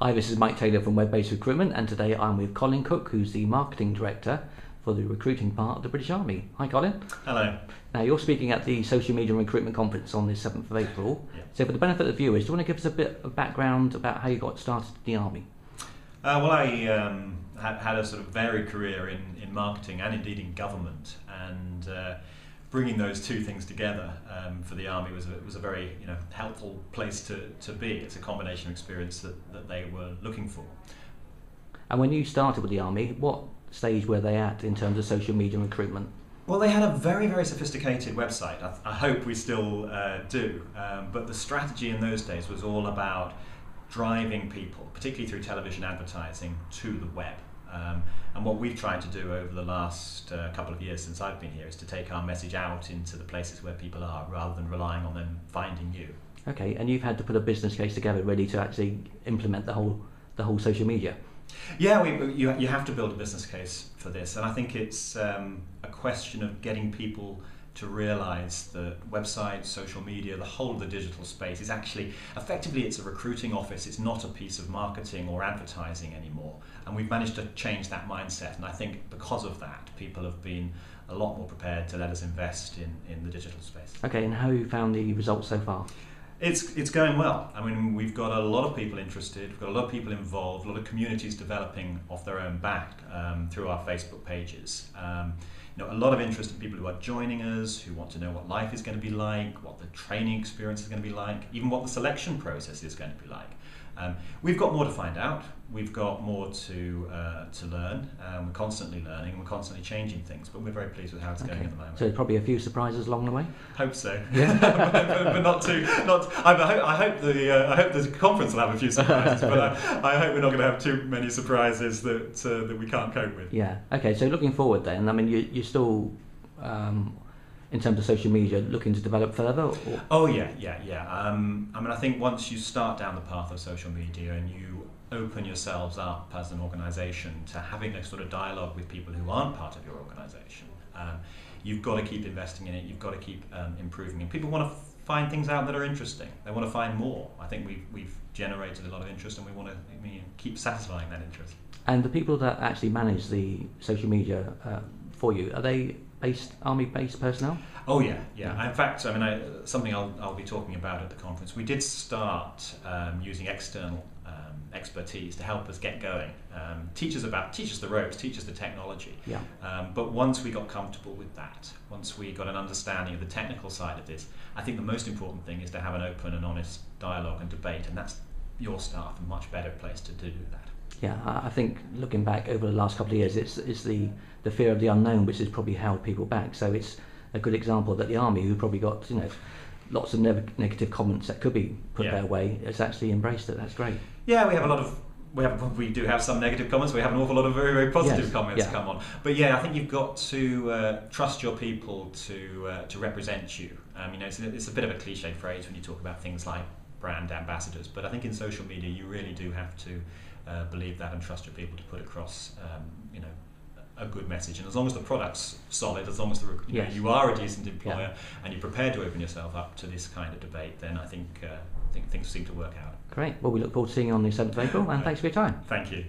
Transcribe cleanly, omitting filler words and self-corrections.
Hi, this is Mike Taylor from Web-Based Recruitment, and today I'm with Colin Cook, who's the Marketing Director for the recruiting part of the British Army. Hi, Colin. Hello. Now, you're speaking at the Social Media and Recruitment Conference on the 7th of April. Yeah. So for the benefit of the viewers, do you want to give us a bit of background about how you got started in the Army? Well, I had a sort of varied career in marketing and indeed in government, and bringing those two things together for the Army was a very helpful place to be. It's a combination of experience that they were looking for. And when you started with the Army, what stage were they at in terms of social media and recruitment? Well, they had a very, very sophisticated website. I hope we still do, but the strategy in those days was all about driving people, particularly through television advertising, to the web. And what we've tried to do over the last couple of years since I've been here is to take our message out into the places where people are, rather than relying on them finding you. Okay, and you've had to put a business case together really to actually implement the whole social media. Yeah, you have to build a business case for this, and I think it's a question of getting people to realise that websites, social media, the whole of the digital space is actually, effectively it's a recruiting office, it's not a piece of marketing or advertising anymore. And we've managed to change that mindset, and I think because of that, people have been a lot more prepared to let us invest in the digital space. Okay, and how have you found the results so far? It's going well. I mean, we've got a lot of people interested, we've got a lot of people involved, a lot of communities developing off their own back through our Facebook pages. A lot of interest in people who are joining us, who want to know what life is going to be like, what the training experience is going to be like, even what the selection process is going to be like. We've got more to find out. We've got more to learn. We're constantly learning and we're constantly changing things, but we're very pleased with how it's going at the moment. So probably a few surprises along the way. Hope so. Yeah. but not too. I hope the conference will have a few surprises, but I hope we're not going to have too many surprises that we can't cope with. Yeah. Okay. So looking forward, then. I mean, you're still. In terms of social media, looking to develop further? Or? Oh yeah. I mean, I think once you start down the path of social media and you open yourselves up as an organisation to having a sort of dialogue with people who aren't part of your organisation, you've got to keep investing in it. You've got to keep improving it. People want to find things out that are interesting. They want to find more. I think we've generated a lot of interest, and we want to keep satisfying that interest. And the people that actually manage the social media for you, are they Army-based personnel? Oh yeah. In fact, I mean, something I'll be talking about at the conference. We did start using external expertise to help us get going. Teach us the ropes, teach us the technology. Yeah. But once we got comfortable with that, once we got an understanding of the technical side of this, I think the most important thing is to have an open and honest dialogue and debate, and that's your staff a much better place to do that. Yeah, I think looking back over the last couple of years, it's the fear of the unknown which has probably held people back. So it's a good example that the Army, who probably got lots of negative comments that could be put their way, has actually embraced it. That's great. Yeah, we do have some negative comments. We have an awful lot of very, very positive comments come on. But yeah, I think you've got to trust your people to represent you. It's a bit of a cliche phrase when you talk about things like brand ambassadors, but I think in social media you really do have to believe that and trust your people to put across a good message. And as long as the product's solid, as long as you are a decent employer and you're prepared to open yourself up to this kind of debate, then I think things seem to work out. Great. Well, we look forward to seeing you on the 7th of April, and thanks for your time. Thank you.